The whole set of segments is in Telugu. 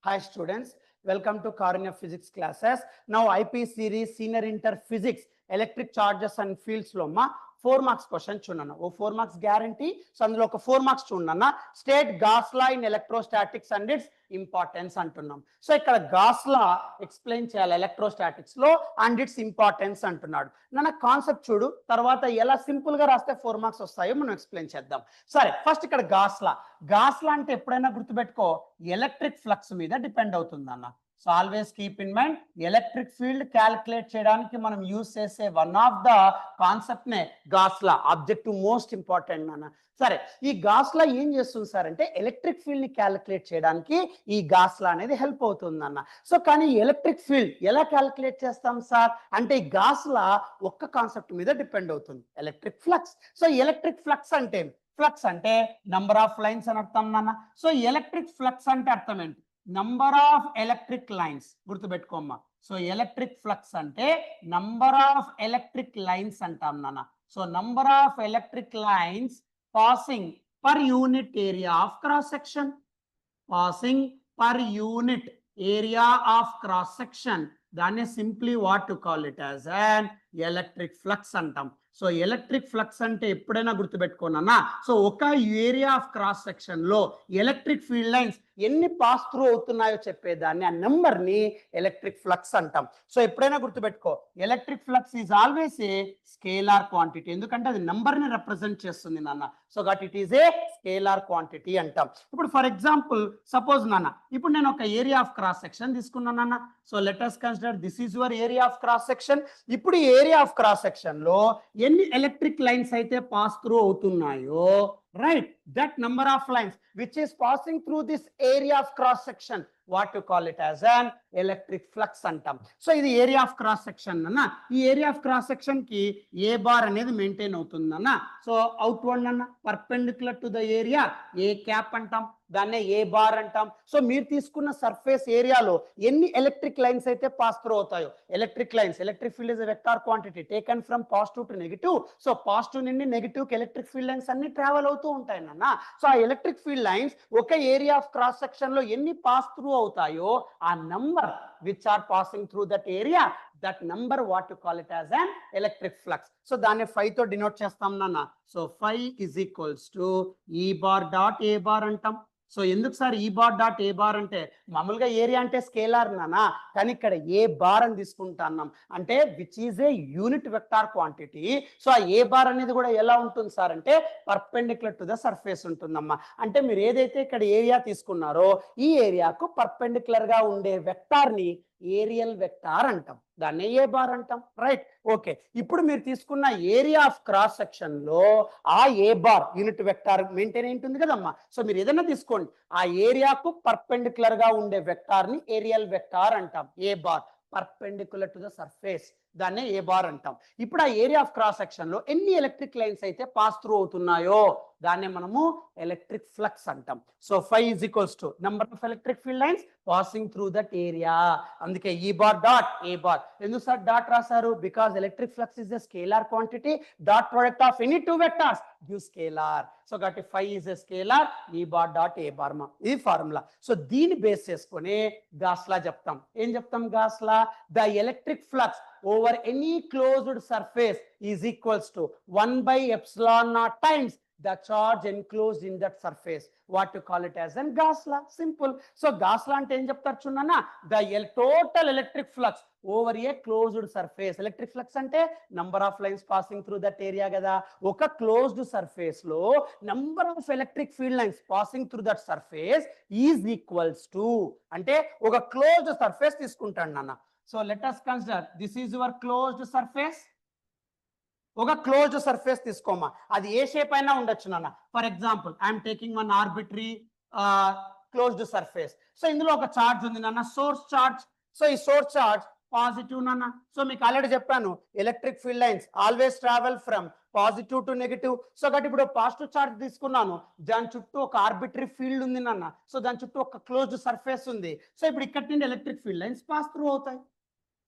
Hi students, welcome to Karunya Physics classes. Now IP series Senior Inter Physics Electric Charges and Fields lo ma 4 marks question chunana. Oh 4 marks guarantee. So అందులో ఒక 4 marks చూడన్నా state gas law in electrostatics and its importance అంటున్నాం. సో ఇక్కడ గాస్ లా ఎక్స్ప్లెయిన్ చేయాలి ఎలక్ట్రోస్టాటిక్స్ లో అండ్ ఇట్స్ ఇంపార్టెన్స్ అంటున్నాడు. నా కాన్సెప్ట్ చూడు, తర్వాత ఎలా సింపుల్ గా రాస్తే 4 మార్క్స్ వస్తాయో మనం ఎక్స్ప్లెయిన్ చేద్దాం. సరే, ఫస్ట్ ఇక్కడ గాస్ లా అంటే ఎప్పుడైనా గుర్తుపెట్టుకో ఎలక్ట్రిక్ ఫ్లక్స్ మీద డిపెండ్ అవుతుంది అన్న. So always keep in mind electric field calculate చేయడానికి మనం యూజ్ చేసే వన్ ఆఫ్ ద కాన్సెప్ట్ నే గాస్ లా. ఆబ్జెక్టివ్ మోస్ట్ ఇంపార్టెంట్ అన్న. సరే, ఈ గాస్ లా ఏం చేస్తుంది సార్ అంటే ఎలక్ట్రిక్ ఫీల్డ్ ని క్యాలిక్యులేట్ చేయడానికి ఈ గాస్ లా అనేది హెల్ప్ అవుతుంది అన్న. సో కానీ ఎలక్ట్రిక్ ఫీల్డ్ ఎలా క్యాలిక్యులేట్ చేస్తాం సార్ అంటే ఈ గాస్ లా ఒక్క కాన్సెప్ట్ మీద డిపెండ్ అవుతుంది, electric flux. So electric flux అంటే ఫ్లక్స్ అంటే నంబర్ ఆఫ్ లైన్స్ అని అర్థం నాన్న. సో ఎలక్ట్రిక్ ఫ్లక్స్ అంటే అర్థం ఏంటి? Number of electric lines. గుర్తుపెట్టుకోమ్మా. సో ఎలక్ట్రిక్ ఫ్లక్స్ అంటే నంబర్ ఆఫ్ ఎలక్ట్రిక్ లైన్స్ అంటాం నాన్న. So number of electric lines passing per unit area of cross section. Passing per unit area of cross section. దాన్ని simply what to call it as an electric flux అంటాం. సో ఎలక్ట్రిక్ ఫ్లక్స్ అంటే ఎప్పుడైనా గుర్తుపెట్టుకోనన్నా, సో ఒక ఏరియా ఆఫ్ క్రాస్ సెక్షన్ లో ఎలక్ట్రిక్ ఫీల్డ్ లైన్స్ ఎన్ని పాస్ త్రూ అవుతున్నాయో చెప్పేదాన్ని ఆ నెంబర్ ని ఎలక్ట్రిక్ ఫ్లక్స్ అంటాం. సో ఎప్పుడైనా గుర్తుపెట్టుకో electric flux is always a scalar quantity, ఎందుకంటే అది నెంబర్ ని రిప్రజెంట్ చేస్తుంది నాన్న. So that it is a scalar quantity అంటాం. ఇప్పుడు ఫర్ ఎగ్జాంపుల్ సపోజ్ నాన్న, ఇప్పుడు నేను ఒక ఏరియా ఆఫ్ క్రాస్ సెక్షన్ తీసుకున్నానన్న. So let us consider this is your area of cross section. ఇప్పుడు ఈ ఏరియా ఆఫ్ క్రాస్ సెక్షన్ లో ఎన్ని ఎలక్ట్రిక్ లైన్స్ అయితే పాస్ త్రూ అవుతున్నాయో, right, that number of lines which is passing through this area of cross section, what to call it as an electric flux అంటాం. సో ఇది ఏరియా ఆఫ్ క్రాస్ సెక్షన్ అన్న. ఈ ఏరియా ఆఫ్ క్రాస్ సెక్షన్ కి ఏ బార్ అనేది మెయింటైన్ అవుతుంది అన్న. సో అవుట్వర్డ్ అన్న perpendicular to the area A cap అంటాం, దాన్నే ఏ బార్ అంటాం. సో మీరు తీసుకున్న సర్ఫేస్ ఏరియాలో ఎన్ని ఎలక్ట్రిక్ లైన్స్ అయితే పాస్ త్రూ అవుతాయో, electric lines, electric field is a vector quantity taken from positive to negative. So positive నుండి నెగిటివ్ కి ఎలక్ట్రిక్ ఫీల్డ్ లైన్స్ అన్ని ట్రావెల్ అవుతూ ఉంటాయి నాన్న. సో ఆ ఎలక్ట్రిక్ ఫీల్డ్ లైన్స్ ఒక ఏరియా ఆఫ్ క్రాస్ సెక్షన్ లో ఎన్ని పాస్ త్రూ అవుతాయో ఆ number which are passing through that area, that number what to call it as an electric flux. So దాన్ని phi తో డినోట్ చేస్తాం నాన్న. So phi is equals to E bar dot A bar అంటాం. సో ఎందుకు సార్ ఈ బార్ డాట్ ఏ బార్ అంటే మామూలుగా ఏరియా అంటే స్కేలార్ నానా, కానీ ఇక్కడ ఏ బార్ అని తీసుకుంటున్నాం అంటే which is a unit vector quantity. So ఆ ఏ బార్ అనేది కూడా ఎలా ఉంటుంది సార్ అంటే పర్పెండిక్యులర్ టు ద సర్ఫేస్ ఉంటుందమ్మా. అంటే మీరు ఏదైతే ఇక్కడ ఏరియా తీసుకున్నారో ఈ ఏరియాకు పర్పెండిక్యులర్ గా ఉండే వెక్టార్ ని ఏరియల్ వెక్టార్ అంటాం, దాన్ని ఏ బార్ అంటాం. Right, okay. ఇప్పుడు మీరు తీసుకున్న ఏరియా ఆఫ్ క్రాస్ సెక్షన్ లో ఆ ఏ బార్ యూనిట్ వెక్టార్ మెయింటైన్ ఉంటుంది కదమ్మా. సో మీరు ఏదైనా తీసుకోండి, ఆ ఏరియాకు పర్పెండిక్యులర్ గా ఉండే వెక్టార్ ని ఏరియల్ వెక్టార్ అంటాం. A bar perpendicular to the surface, దాన్నే ఏ బార్ అంటాం. ఇప్పుడు ఆ ఏరియా ఆఫ్ క్రాస్ సెక్షన్ లో ఎన్ని ఎలక్ట్రిక్ లైన్స్ అయితే పాస్ త్రూ అవుతున్నాయో దాన్నే మనము ఎలక్ట్రిక్ ఫ్లక్స్ అంటాం. So phi is equals to number of electric field lines passing through that area. అందుకే E bar dot A bar. ఎందుకు సార్ డాట్ రాశారు? Because electric flux is a scalar quantity. Dot product of any two vectors give scalar. So కాబట్టి phi is a scalar, E bar dot A bar మా ఇది ఫార్ములా. సో దీన్ని బేస్ చేసుకొని గాస్ లా చెప్తాం. ఏం చెప్తాం gas law? The electric flux over any closed surface is equals to 1 by epsilon naught times the charge enclosed in that surface. What to call it as an Gauss law? Simple. So Gauss law అంటే ఏం చెప్తారు చూడన్నా, the total electric flux over a closed surface. Electric flux అంటే number of lines passing through that area కదా. ఒక closed surface లో number of electric field lines passing through that surface is equals to, అంటే ఒక closed surface తీసుకుంటాను నాన్న. So let us consider this is your closed surface. ఒక క్లోజ్డ్ సర్ఫేస్ తీసుకోమా, అది ఏ షేప్ అయినా ఉండొచ్చు నాన్న. For example I'm taking one arbitrary closed surface. So ఇందులో ఒక చార్జ్ ఉంది నాన్న, సోర్స్ చార్జ్. సో ఈ సోర్స్ చార్జ్ పాజిటివ్ నాన్న. సో మీకు ఆల్రెడీ చెప్పాను electric field lines always travel from positive to negative. So కాబట్టి ఇప్పుడు పాజిటివ్ చార్జ్ తీసుకున్నాను, దాని చుట్టూ ఒక ఆర్బిటరీ ఫీల్డ్ ఉంది నాన్న. సో దాని చుట్టూ ఒక క్లోజ్డ్ సర్ఫేస్ ఉంది. సో ఇప్పుడు ఇక్కడ నుండి electric field lines pass through అవుతాయి.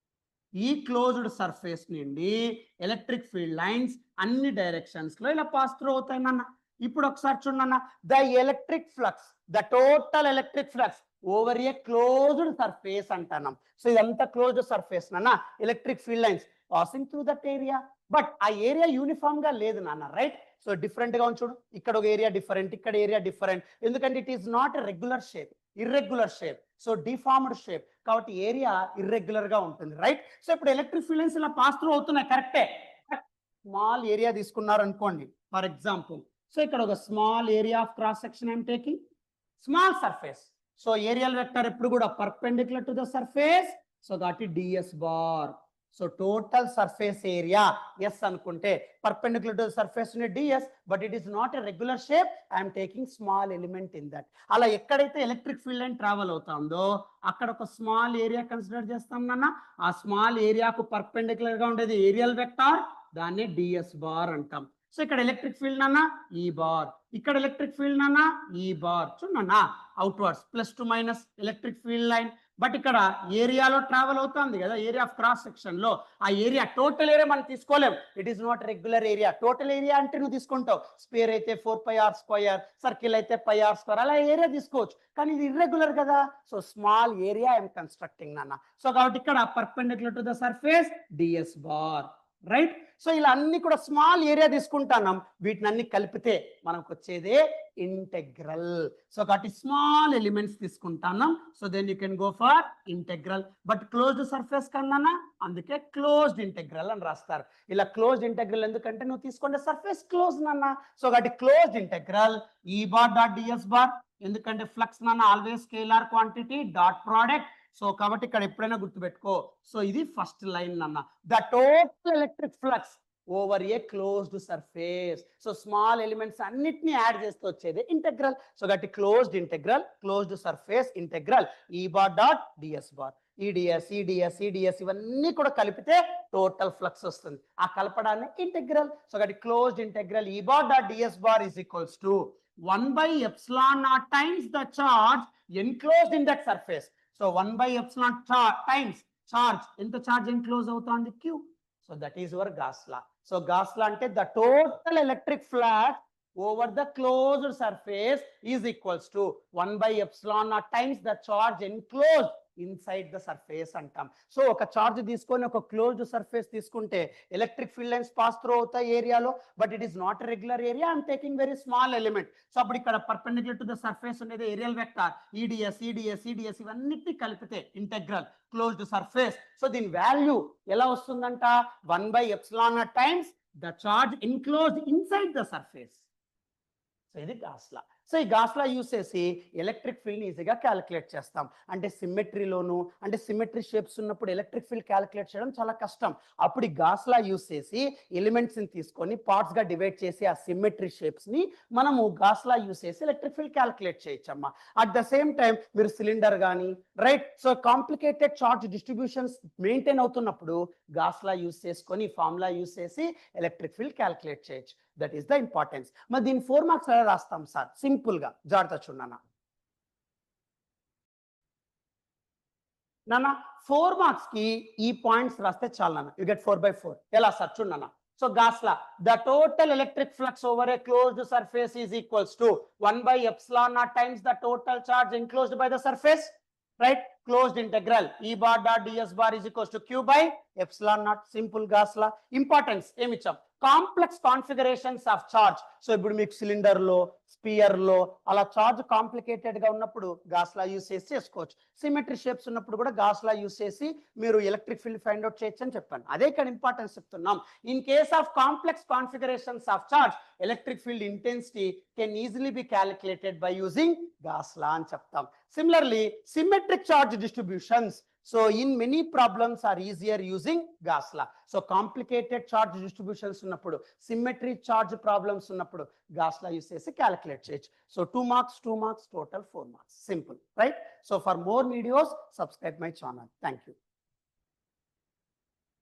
ఈ క్లోజ్డ్ సర్ఫేస్ నుండి ఎలక్ట్రిక్ ఫీల్డ్ లైన్స్ అన్ని డైరెక్షన్స్ లో ఇలా పాస్ త్రూ అవుతాయి నాన్న. ఇప్పుడు ఒకసారి చూడన్న, the electric flux, the total electric flux over a closed surface అంటున్నాం. సో ఇదంతా క్లోజ్డ్ సర్ఫేస్ నాన్న, electric field lines passing through that area. But ఆ ఏరియా యూనిఫామ్ గా లేదు నాన్న, రైట్? సో డిఫరెంట్ గా చూడు, ఇక్కడ ఒక ఏరియా డిఫరెంట్, ఇక్కడ ఏరియా డిఫరెంట్, ఎందుకంటే it is not regular shape, irregular shape, so deformed shape, కాబట్టి ఏరియా ఇర్రెగ్యులర్ గా ఉంటుంది, రైట్? సో ఇప్పుడు ఎలక్ట్రిక్ ఫీల్డ్ లైన్స్ ఇలా పాస్ త్రూ అవుతున్నాయి, కరెక్టే. స్మాల్ ఏరియా తీసుకున్నారు అనుకోండి, ఫర్ ఎగ్జాంపుల్. సో ఇక్కడ ఒక small area of cross section I'm taking, small surface. So areal vector ఎప్పుడు కూడా perpendicular to the surface, so that is ds bar. So total surface area S అనుకుంటే perpendicular to the surface ds, but it is not a regular shape, I'm taking small element in that. అలా ఎక్కడైతే ఎలక్ట్రిక్ ఫీల్డ్ లైన్ ట్రావెల్ అవుతుందో అక్కడ ఒక స్మాల్ ఏరియా కన్సిడర్ చేస్తాం నాన్న. ఆ స్మాల్ ఏరియాకు పర్పెండిక్యులర్ గా ఉండేది ఏరియల్ వెక్టార్, దాన్ని ds బార్ అంటాం. సో ఇక్కడ ఎలక్ట్రిక్ ఫీల్డ్ నాన్న ఈ బార్, ఇక్కడ ఎలక్ట్రిక్ ఫీల్డ్ నాన్న ఈ బార్. చూడన్నా outwards plus to minus electric field line, but ఇక్కడ ఏరియాలో ట్రావెల్ అవుతుంది కదా, ఏరియా ఆఫ్ క్రాస్ సెక్షన్ లో. ఆ ఏరియా టోటల్ ఏరియా మనం తీసుకోలేం, it is not regular area. Total area అంటే నువ్వు తీసుకుంటావు, స్క్వేర్ అయితే 4πr², సర్కిల్ అయితే πr², అలా ఏరియా తీసుకోవచ్చు, కానీ ఇది ఇర్రెగ్యులర్ కదా. So small area I'm constructing నాన్న. సో కాబట్టి ఇక్కడ perpendicular to the surface ds bar, right? So ఇలా అన్ని కూడా స్మాల్ ఏరియా తీసుకుంటున్నాం, వీటిని అన్ని కలిపితే మనకు వచ్చేదే ఇంటెగ్రల్. సో కాబట్టి స్మాల్ ఎలిమెంట్స్ తీసుకుంటున్నాం, so then you can go for integral. But closed surface కన్నా అందుకే క్లోజ్డ్ ఇంటెగ్రల్ అని రాస్తారు. ఇలా క్లోజ్డ్ ఇంటెగ్రల్ ఎందుకంటే నువ్వు తీసుకుంటే సర్ఫేస్ క్లోజ్ నాన్న. సో కాబట్టి closed integral E bar dot ds bar, ఎందుకంటే ఫ్లక్స్ నాన్న always scalar quantity dot product. So కాబట్టి ఇక్కడ ఎప్పుడైనా గుర్తుపెట్టుకో, సో ఇది ఫస్ట్ లైన్ అన్న, the total electric flux over a closed surface. So small elements అన్నిటిని యాడ్ చేస్తూ వచ్చేది ఇంటెగ్రల్. సో కాబట్టి closed integral, closed surface integral E bar dot ds bar. E D S ఇవన్నీ కూడా కలిపితే టోటల్ ఫ్లక్స్ వస్తుంది, ఆ కలపడాన్ని ఇంటెగ్రల్. సో కాబట్టి closed integral E bar dot ds bar is equals to 1/ε0 times the charge enclosed in that surface. So 1/ε times charge, ఎంత చార్జ్ ఎన్క్లోజ్ అవుతుంది? Q. So that is your Gauss law. So Gauss law అంటే the total electric flux over the closed surface is equals to 1/ε0 times the charge enclosed inside the surface అంటాం. సో ఒక చార్జ్ తీసుకొని ఒక క్లోజ్డ్ సర్ఫేస్ తీసుకుంటే electric field lines pass through అవుతాయి ఏరియాలో, but it is not regular area, I'm taking very small element. So అప్పుడు ఇక్కడ పర్పెండిక్యులర్ టు ద సర్ఫేస్ ఉండేది ఏరియల్ వెక్టార్ ఈడిఎస్ ఇవన్నిటిని కలిపితే ఇంటెగ్రల్ క్లోజ్డ్ సర్ఫేస్. సో దీని వాల్యూ ఎలా వస్తుందంట? 1/ε0 times the charge enclosed inside the surface. So ఇది గాస్ లా. సో ఈ గాస్ లా యూస్ చేసి ఎలక్ట్రిక్ ఫీల్డ్ ఈజీగా క్యాలిక్యులేట్ చేస్తాం. అంటే సిమెట్రీలోను, అంటే సిమెట్రీ షేప్స్ ఉన్నప్పుడు ఎలక్ట్రిక్ ఫీల్డ్ క్యాలిక్యులేట్ చేయడం చాలా కష్టం. అప్పుడు ఈ గాస్ లా యూస్ చేసి ఎలిమెంట్స్ ని తీసుకొని పార్ట్స్ గా డివైడ్ చేసి ఆ సిమెట్రీ షేప్స్ ని మనము గాస్ లా యూస్ చేసి ఎలక్ట్రిక్ ఫీల్డ్ క్యాలిక్యులేట్ చేయొచ్చమ్మా. అట్ ద సేమ్ టైం మీరు సిలిండర్ కానీ, right, so complicated charge distributions maintain అవుతున్నప్పుడు గాస్ లా యూస్ చేసుకొని ఫార్ములా యూస్ చేసి ఎలక్ట్రిక్ ఫీల్డ్ క్యాలిక్యులేట్ చేయొచ్చు. That is the importance. మరి దీని 4 మార్క్స్ ఎలా రాస్తాం సార్? సింపుల్ గా జాగ్రత్త చూడన్నా నాన్న, 4 మార్క్స్ కి ఈ పాయింట్స్ రాస్తే చాలు నాన్న, యు గెట్ 4/4. ఎలా సార్? చూడన్నా. So Gauss law, the total electric flux over a closed surface is equals to 1/ε0 times the total charge enclosed by the surface, right? Closed integral E bar dot ds bar is equals to Q/ε0. Simple Gauss law. Importance ఏమి ఇచ్చాం? Complex configurations of charge. So ఇప్పుడు మీకు సిలిండర్ లో, స్పియర్ లో అలా చార్జ్ కాంప్లికేటెడ్ గా ఉన్నప్పుడు గాస్ లా యూస్ చేసి చేసుకోవచ్చు. సిమెట్రీ షేప్స్ ఉన్నప్పుడు కూడా గాస్ లా యూస్ చేసి మీరు ఎలక్ట్రిక్ ఫీల్డ్ ఫైండ్ అవుట్ చేయొచ్చు అని చెప్పాను. అదే ఇక్కడ ఇంపార్టెన్స్ చెప్తున్నాం. In case of complex configurations of charge electric field intensity can easily be calculated by using gas లా అని చెప్తాం. Similarly, symmetric charge distributions, so in many problems are easier using Gauss law. So complicated charge distributions ఉన్నప్పుడు, symmetry charge problems ఉన్నప్పుడు Gauss law use చేసి calculate చేయొచ్చు. So 2 marks, total 4 marks. Simple, right? So for more videos, subscribe my channel. Thank you.